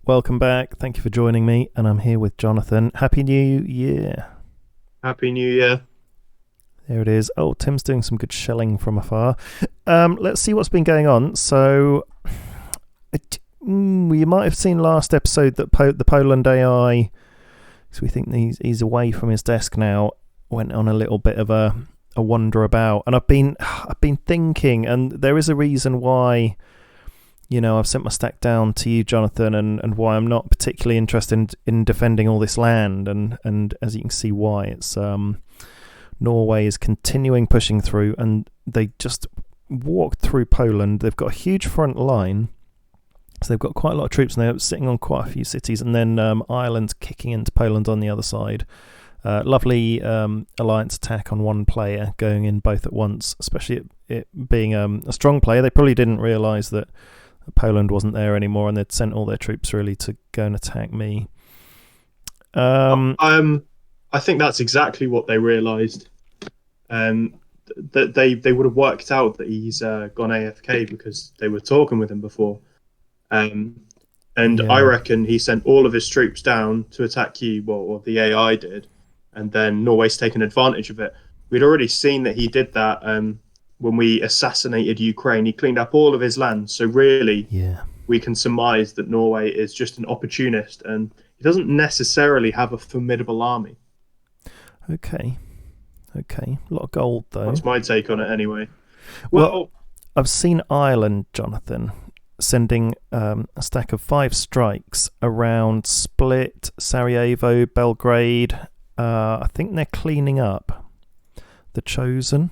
Welcome back. Thank you for joining me. And I'm here with Jonathan. Happy New Year. Happy New Year. There it is. Oh, Tim's doing some good shelling from afar. Let's see what's been going on. So, you might have seen last episode that the Poland AI, so we think he's away from his desk now, went on a little bit of a wander about. And I've been thinking, and there is a reason why. I've sent my stack down to you, Jonathan, and why I'm not particularly interested in defending all this land, and as you can see why. It's Norway is continuing pushing through, and they just walked through Poland. They've got a huge front line, so they've got quite a lot of troops, and they're sitting on quite a few cities, and then Ireland's kicking into Poland on the other side. Lovely alliance attack on one player, going in both at once, especially it being a strong player. They probably didn't realise that Poland wasn't there anymore, and they'd sent all their troops really to go and attack me. I think that's exactly what they realised. That they would have worked out that he's gone AFK because they were talking with him before. And Yeah. I reckon he sent all of his troops down to attack you, or the AI did, and then Norway's taken advantage of it. We'd already seen that he did that when we assassinated Ukraine. He cleaned up all of his land. So really, we can surmise that Norway is just an opportunist, and he doesn't necessarily have a formidable army. Okay. A lot of gold, though. That's my take on it anyway. Well, I've seen Ireland, Jonathan, sending a stack of 5 strikes around Split, Sarajevo, Belgrade. I think they're cleaning up the Chosen.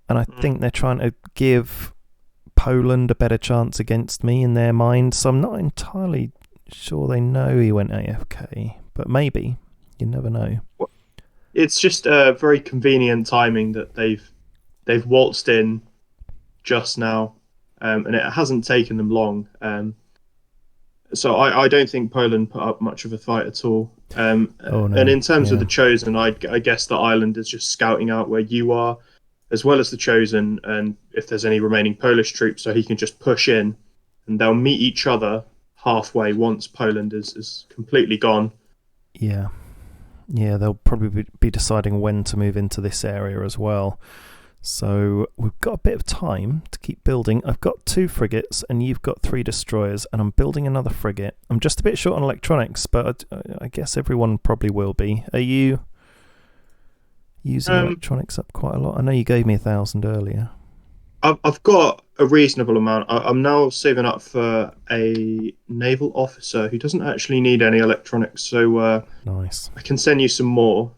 And I think they're trying to give Poland a better chance against me in their mind. So I'm not entirely sure they know he went AFK. But maybe. You never know. It's just a very convenient timing that they've waltzed in just now. And it hasn't taken them long. So I don't think Poland put up much of a fight at all. No. And in terms of the Chosen, I guess that Ireland is just scouting out where you are, as well as the Chosen, and if there's any remaining Polish troops, so he can just push in, and they'll meet each other halfway once Poland is completely gone. Yeah, they'll probably be deciding when to move into this area as well. So we've got a bit of time to keep building. I've got 2 frigates, and you've got 3 destroyers, and I'm building another frigate. I'm just a bit short on electronics, but I guess everyone probably will be. Are you using electronics up quite a lot? I know you gave me 1,000 earlier. I've got a reasonable amount. I'm now saving up for a naval officer who doesn't actually need any electronics, so nice. I can send you some more.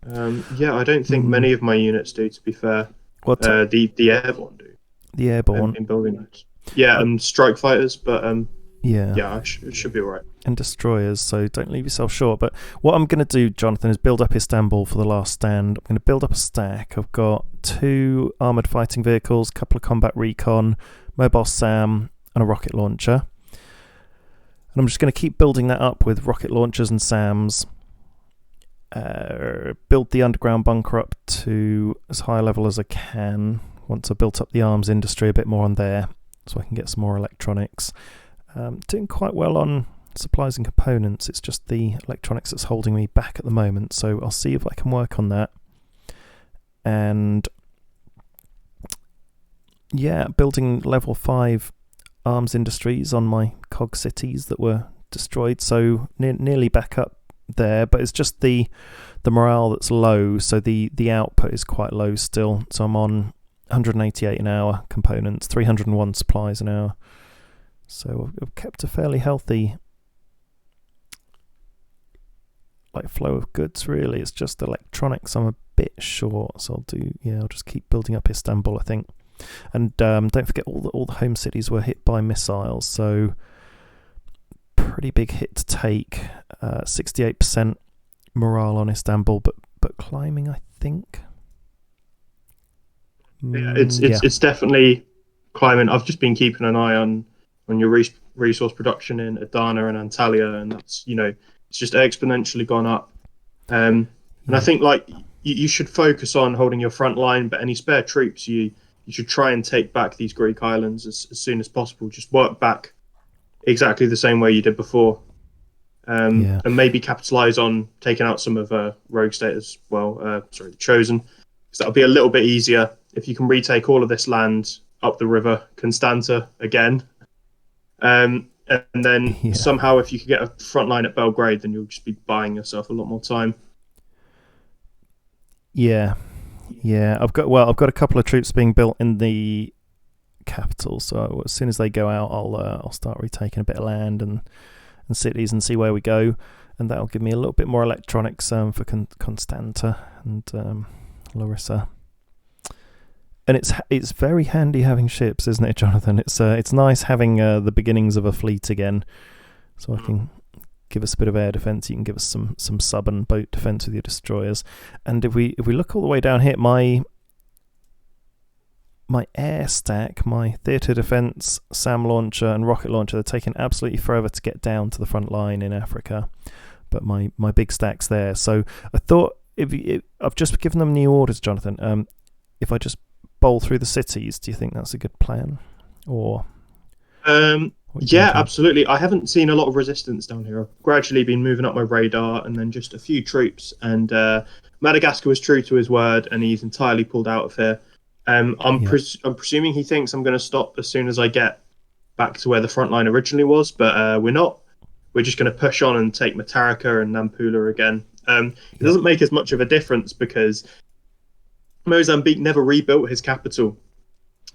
I don't think many of my units do, to be fair. What the airborne do. The airborne in building those. Yeah, and strike fighters, but yeah, it should be all right. And destroyers, so don't leave yourself short. But what I'm going to do, Jonathan, is build up Istanbul for the last stand. I'm going to build up a stack. I've got 2 armoured fighting vehicles, a couple of combat recon, mobile SAM, and a rocket launcher. And I'm just going to keep building that up with rocket launchers and SAMs. Build the underground bunker up to as high a level as I can once I've built up the arms industry a bit more on there, so I can get some more electronics. Doing quite well on supplies and components. It's just the electronics that's holding me back at the moment, so I'll see if I can work on that. And building level 5 arms industries on my cog cities that were destroyed, so nearly back up there, but it's just the morale that's low, so the output is quite low still. So I'm on 188 an hour components, 301 supplies an hour. So I've kept a fairly healthy flow of goods, really. It's just electronics I'm a bit short, so I'll just keep building up Istanbul, I think. And don't forget all the home cities were hit by missiles, so pretty big hit to take. 68% morale on Istanbul, but climbing, I think. It's definitely climbing. I've just been keeping an eye on your resource production in Adana and Antalya, and that's it's just exponentially gone up. And I think you should focus on holding your front line, but any spare troops you should try and take back these Greek islands as soon as possible. Just work back exactly the same way you did before, Yeah. and maybe capitalize on taking out some of Rogue State as well. Sorry, the Chosen, because that'll be a little bit easier if you can retake all of this land up the river Constanta again. And then Yeah. somehow, if you could get a front line at Belgrade, then you'll just be buying yourself a lot more time. Yeah. Yeah. I've got a couple of troops being built in the capital, so as soon as they go out, I'll start retaking a bit of land and cities and see where we go, and that'll give me a little bit more electronics for Constanta and Larissa. And it's very handy having ships, isn't it, Jonathan? It's nice having the beginnings of a fleet again, so I can give us a bit of air defense. You can give us some sub and boat defense with your destroyers. And if we look all the way down here, my air stack, my theatre defense, SAM launcher, and rocket launcher, they're taking absolutely forever to get down to the front line in Africa. But my big stack's there. So I thought I've just given them new orders, Jonathan. If I just bowl through the cities, do you think that's a good plan? Or yeah, absolutely. I haven't seen a lot of resistance down here. I've gradually been moving up my radar, and then just a few troops. And Madagascar was true to his word, and he's entirely pulled out of here. I'm presuming he thinks I'm going to stop as soon as I get back to where the front line originally was, but we're not. We're just going to push on and take Mataraka and Nampula again. It doesn't make as much of a difference because Mozambique never rebuilt his capital,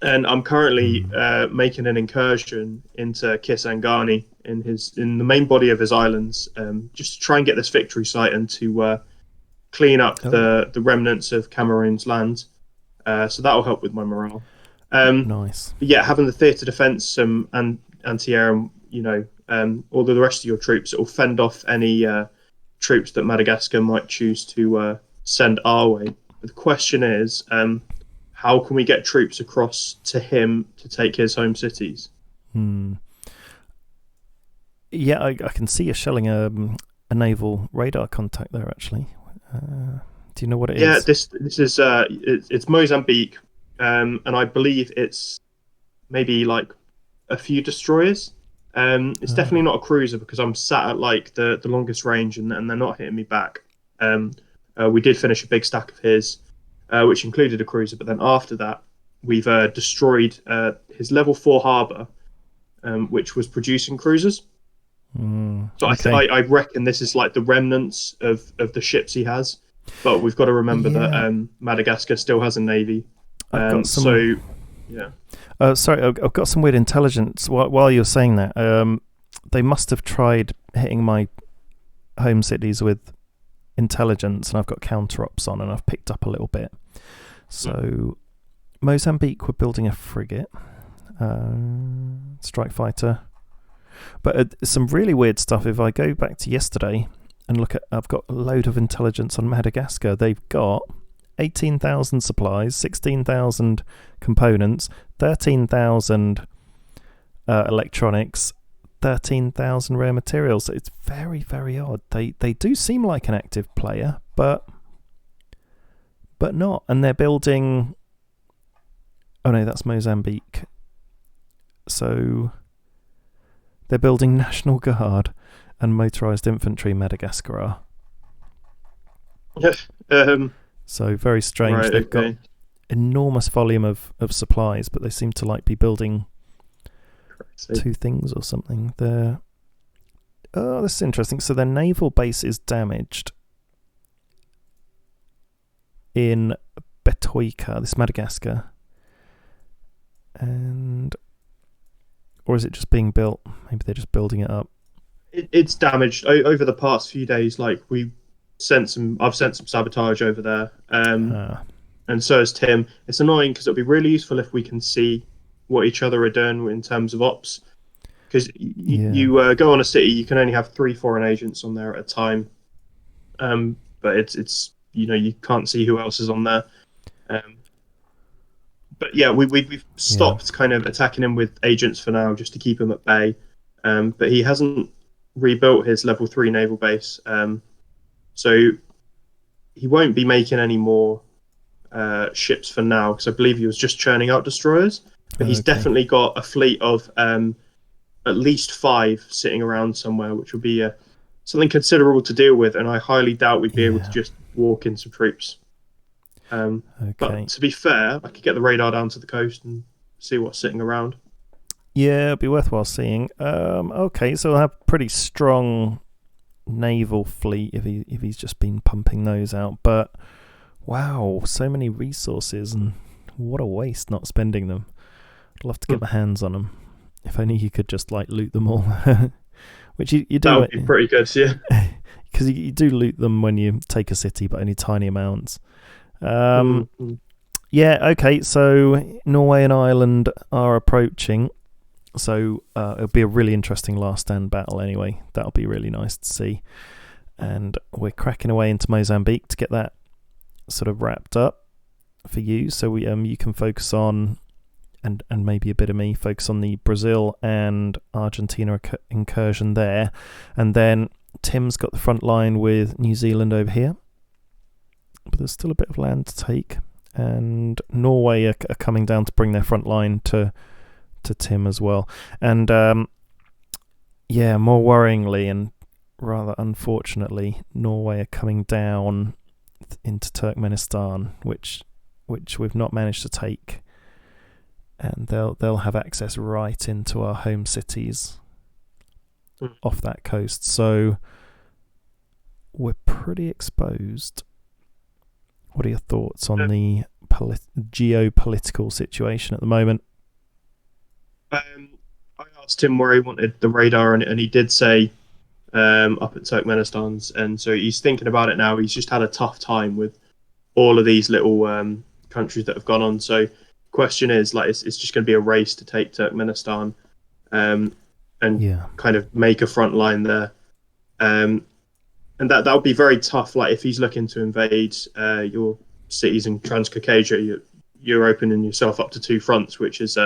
and I'm currently making an incursion into Kisangani in the main body of his islands, just to try and get this victory site and to clean up the remnants of Cameroon's land. So that'll help with my morale. Nice. But yeah, having the theatre defence and anti-air, all the rest of your troops, it will fend off any troops that Madagascar might choose to send our way. But the question is, how can we get troops across to him to take his home cities? Yeah, I can see you shelling a naval radar contact there, actually. Do you know what it is? Yeah, this is it's Mozambique, and I believe it's maybe like a few destroyers. It's definitely not a cruiser because I'm sat at like the longest range, and they're not hitting me back. We did finish a big stack of his, which included a cruiser, but then after that, we've destroyed his level 4 harbour, which was producing cruisers. So okay. I reckon this is like the remnants of the ships he has. But we've got to remember that Madagascar still has a navy. Sorry, I've got some weird intelligence. While you're saying that, they must have tried hitting my home cities with intelligence, and I've got counter-ops on, and I've picked up a little bit. So Mozambique were building a frigate, strike fighter. But some really weird stuff. If I go back to yesterday and look at, I've got a load of intelligence on Madagascar. They've got 18,000 supplies, 16,000 components, 13,000 electronics, 13,000 rare materials. So it's very, very odd. They do seem like an active player, but not. And they're building... Oh no, that's Mozambique. So they're building National Guard and motorised infantry in Madagascar. So very strange. Right, They've got enormous volume of supplies, but they seem to be building two things or something. This is interesting. So their naval base is damaged in Betoika, this Madagascar. Or is it just being built? Maybe they're just building it up. It's damaged over the past few days. Like I've sent some sabotage over there, and so has Tim. It's annoying because it'll be really useful if we can see what each other are doing in terms of ops. Because you go on a city, you can only have 3 foreign agents on there at a time, but it's you can't see who else is on there. But yeah, we've stopped kind of attacking him with agents for now, just to keep him at bay. But he hasn't rebuilt his level 3 naval base, so he won't be making any more ships for now, because I believe he was just churning out destroyers. But he's definitely got a fleet of at least 5 sitting around somewhere, which would be something considerable to deal with. And I highly doubt we'd be able to Yeah. just walk in some troops. But Okay. to be fair, I could get the radar down to the coast and see what's sitting around. Yeah, it'd be worthwhile seeing. Okay, so we'll have pretty strong naval fleet if he's just been pumping those out. But wow, so many resources, and what a waste not spending them. I'd love to get my hands on them. If only you could just like loot them all, which you do. That would be pretty good, yeah. Because you do loot them when you take a city, but only tiny amounts. Yeah, okay, so Norway and Ireland are approaching. So it'll be a really interesting last stand battle anyway. That'll be really nice to see. And we're cracking away into Mozambique to get that sort of wrapped up for you. So you can focus on, and maybe a bit of me, focus on the Brazil and Argentina incursion there. And then Tim's got the front line with New Zealand over here. But there's still a bit of land to take. And Norway are coming down to bring their front line to Tim as well. And yeah, more worryingly and rather unfortunately, Norway are coming down into Turkmenistan, which we've not managed to take. And they'll have access right into our home cities off that coast. So we're pretty exposed. What are your thoughts on the geopolitical situation at the moment? I asked him where he wanted the radar, and he did say up at Turkmenistan's, and so he's thinking about it now. He's just had a tough time with all of these little countries that have gone on. So, question is, like, it's just going to be a race to take Turkmenistan, and kind of make a front line there, and that would be very tough. Like, if he's looking to invade your cities in Transcaucasia, you're opening yourself up to 2 fronts, which is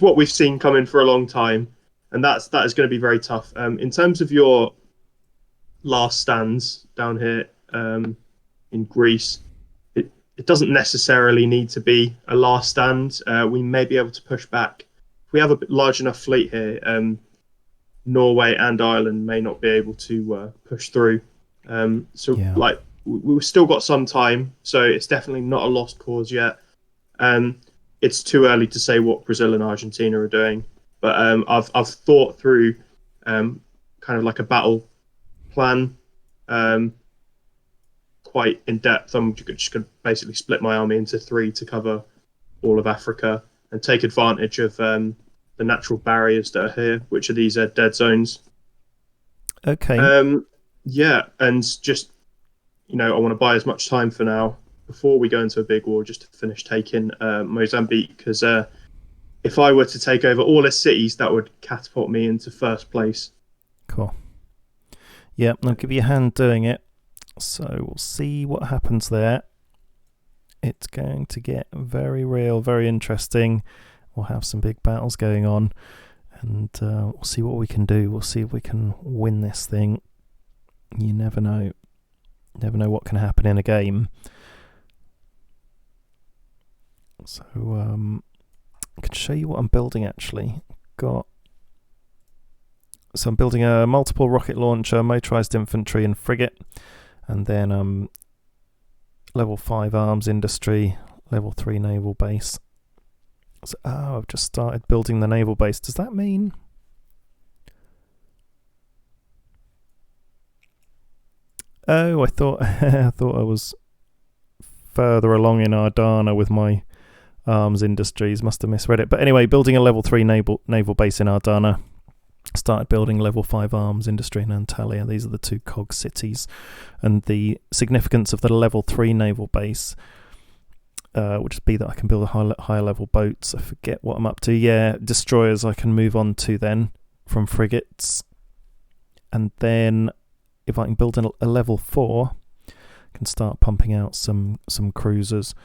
what we've seen coming for a long time, and that is going to be very tough. In terms of your last stands down here in Greece, it doesn't necessarily need to be a last stand. We may be able to push back if we have a large enough fleet here. Norway and Ireland may not be able to push through. Like, we've still got some time, so it's definitely not a lost cause yet. It's too early to say what Brazil and Argentina are doing, but I've thought through kind of like a battle plan quite in depth. I'm just going to basically split my army into 3 to cover all of Africa and take advantage of the natural barriers that are here, which are these dead zones. Okay. Yeah, and just, I want to buy as much time for now before we go into a big war, just to finish taking Mozambique, because if I were to take over all its cities, that would catapult me into first place. Cool. Yeah, I'll give you a hand doing it. So we'll see what happens there. It's going to get very real, very interesting. We'll have some big battles going on, and we'll see what we can do. We'll see if we can win this thing. You never know. Never know what can happen in a game. So I can show you what I'm building actually. So I'm building a multiple rocket launcher, motorized infantry and frigate, and then level 5 arms industry, level 3 naval base. So, I've just started building the naval base. Does that mean... Oh, I thought I was further along in Ardana with my arms industries. Must have misread it. But anyway, building a level 3 naval base in Ardana. Started building level 5 arms industry in Antalya. These are the 2 cog cities. And the significance of the level 3 naval base would just be that I can build higher level boats. I forget what I'm up to. Yeah, destroyers I can move on to then from frigates. And then if I can build a level 4, I can start pumping out some cruisers.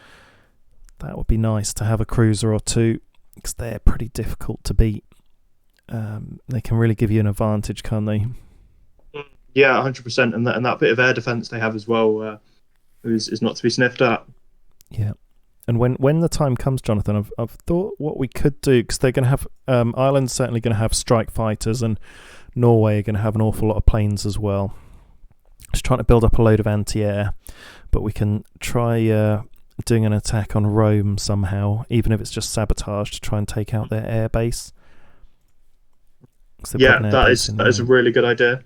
That would be nice to have a cruiser or 2, because they're pretty difficult to beat. They can really give you an advantage, can't they? Yeah, 100%. And that bit of air defense they have as well is not to be sniffed at. Yeah. And when the time comes, Jonathan, I've thought what we could do, because they're going to have Ireland's certainly going to have strike fighters, and Norway are going to have an awful lot of planes as well. Just trying to build up a load of anti-air, but we can try doing an attack on Rome somehow, even if it's just sabotage to try and take out their air base. Yeah, that is a really good idea.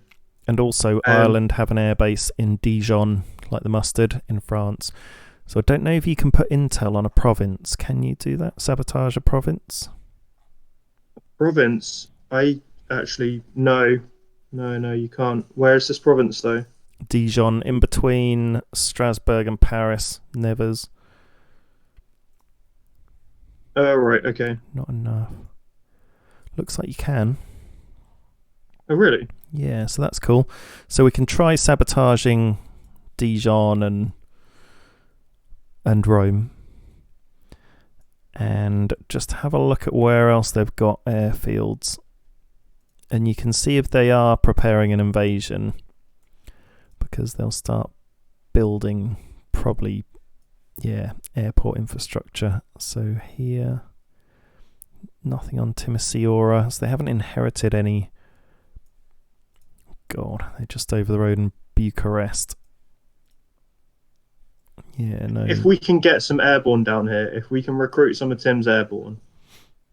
And also, Ireland have an air base in Dijon, like the mustard, in France. So I don't know if you can put intel on a province. Can you do that? Sabotage a province? Province? I actually no, you can't. Where is this province though? Dijon, in between Strasbourg and Paris. Nevers. Oh right, okay. Not enough. Looks like you can. Oh really? Yeah, so that's cool. So we can try sabotaging Dijon and Rome, and just have a look at where else they've got airfields, and you can see if they are preparing an invasion, because they'll start building probably airport infrastructure. So here, nothing on Timisoara, so they haven't inherited any. God, they're just over the road in Bucharest. Yeah, no. If we can get some airborne down here, if we can recruit some of Tim's airborne,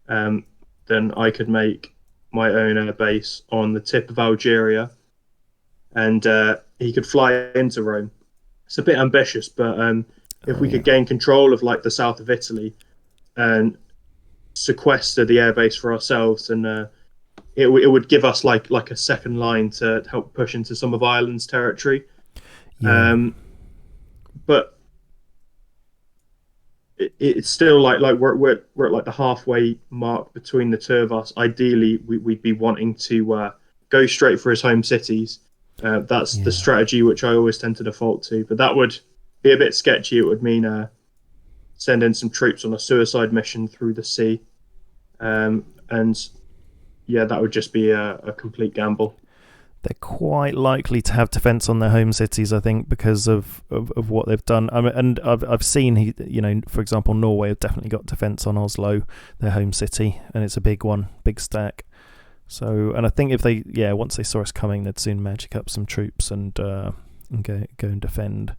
then I could make my own air base on the tip of Algeria, and he could fly into Rome. It's a bit ambitious, but if we could gain control of like the south of Italy and sequester the airbase for ourselves, and it would give us like a second line to help push into some of Ireland's territory. Yeah. But it's still like we're at like the halfway mark between the two of us. Ideally, we'd be wanting to go straight for his home cities. That's the strategy which I always tend to default to. But that would be a bit sketchy. It would mean sending some troops on a suicide mission through the sea, and yeah, that would just be a complete gamble. They're quite likely to have defence on their home cities, I think, because of what they've done. I mean, and I've seen, for example, Norway have definitely got defence on Oslo, their home city, and it's a big one, big stack. So, and I think if they, once they saw us coming, they'd soon magic up some troops and go and defend.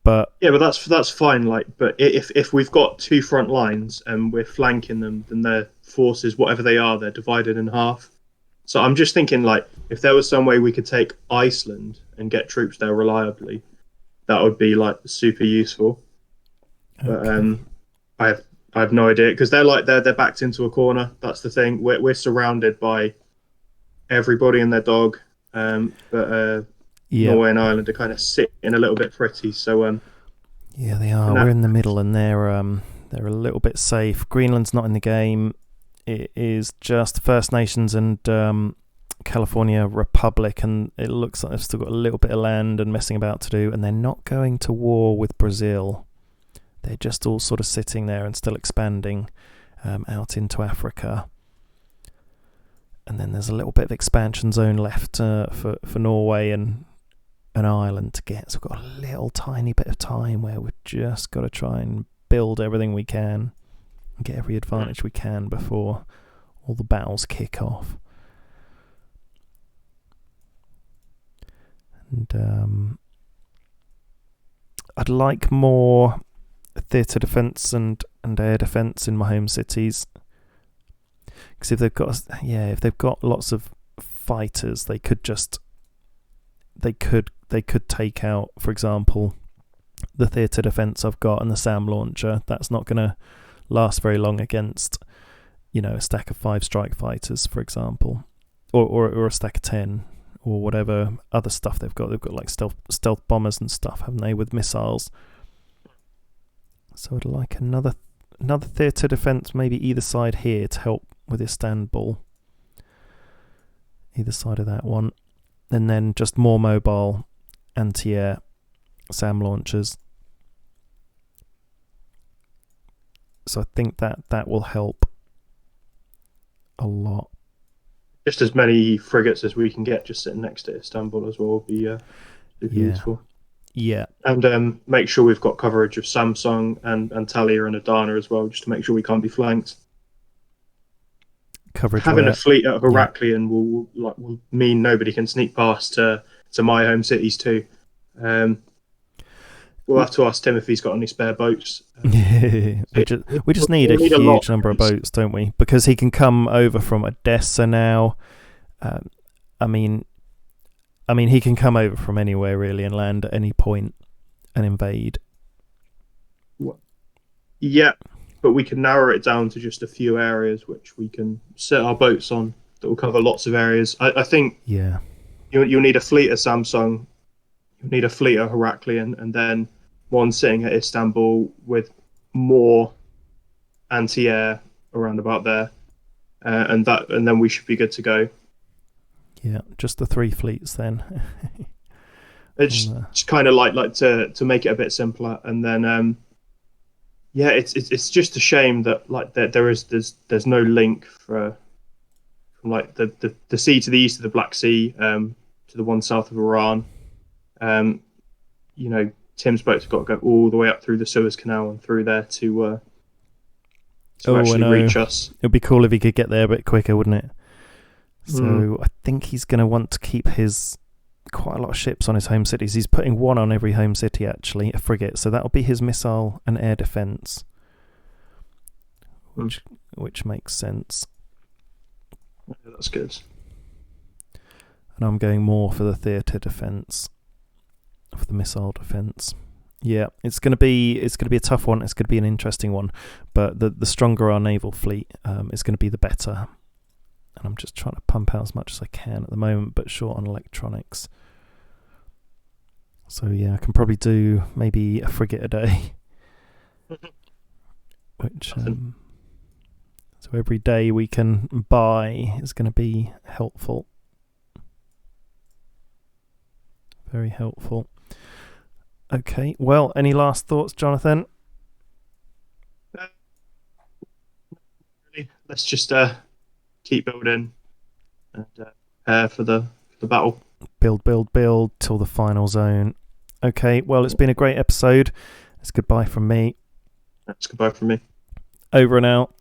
But yeah, but that's fine. But if we've got two front lines and we're flanking them, then their forces, whatever they are, they're divided in half. So I'm just thinking, if there was some way we could take Iceland and get troops there reliably, that would be super useful. Okay. But I have no idea, because they're backed into a corner. That's the thing. We're surrounded by everybody and their dog. But Norway and Ireland are kind of sitting a little bit pretty. So yeah, they are. We're in the middle, and they're a little bit safe. Greenland's not in the game. It is just First Nations and California Republic, and it looks like they've still got a little bit of land and messing about to do, and they're not going to war with Brazil. They're just all sort of sitting there and still expanding out into Africa. And then there's a little bit of expansion zone left for Norway and Ireland to get. So we've got a little tiny bit of time where we've just got to try and build everything we can, get every advantage we can before all the battles kick off. And I'd like more theatre defence and air defence in my home cities, because if they've got lots of fighters, they could take out, for example, the theatre defence I've got and the SAM launcher. That's not going to last very long against a stack of 5 strike fighters, for example, or a stack of 10, or whatever other stuff they've got. They've got like stealth bombers and stuff, haven't they, with missiles? So I'd like another theatre defence, maybe either side here, to help with Istanbul, either side of that one, and then just more mobile anti-air SAM launchers. So I think that will help a lot. Just as many frigates as we can get just sitting next to Istanbul as well will be useful. Yeah. And make sure we've got coverage of Samsung and Talia and Adana as well, just to make sure we can't be flanked. Coverage Having a where? fleet at Yeah. Heraklion will mean nobody can sneak past to my home cities too. We'll have to ask Tim if he's got any spare boats. We just need a We'll need a lot huge number of boats, don't we? Because he can come over from Odessa now. I mean, he can come over from anywhere really and land at any point and invade. Yeah, but we can narrow it down to just a few areas which we can set our boats on that will cover lots of areas. I think Yeah. you'll need a fleet of Samsung, you'll need a fleet of Heraklion, and then one sitting at Istanbul with more anti-air around about there, and then we should be good to go. Yeah, just the 3 fleets then. It's just kind of like to make it a bit simpler, and then yeah, it's just a shame that like there's no link from like the sea to the east of the Black Sea to the one south of Iran. You know, Tim's boats have got to go all the way up through the Suez Canal and through there to actually reach us. It'd be cool if he could get there a bit quicker, wouldn't it? So I think he's going to want to keep quite a lot of ships on his home cities. He's putting one on every home city, actually, a frigate. So that'll be his missile and air defence, which makes sense. Yeah, that's good. And I'm going more for the theatre defence, for the missile defence. Yeah, it's going to be a tough one. It's going to be an interesting one, but the stronger our naval fleet is going to be, the better. And I'm just trying to pump out as much as I can at the moment, but short on electronics. So yeah, I can probably do maybe a frigate a day. Which so every day we can buy is going to be helpful. Very helpful. Okay, well, any last thoughts, Jonathan? Let's just keep building and prepare for the battle. Build till the final zone. Okay, well, it's been a great episode. It's goodbye from me. That's goodbye from me. Over and out.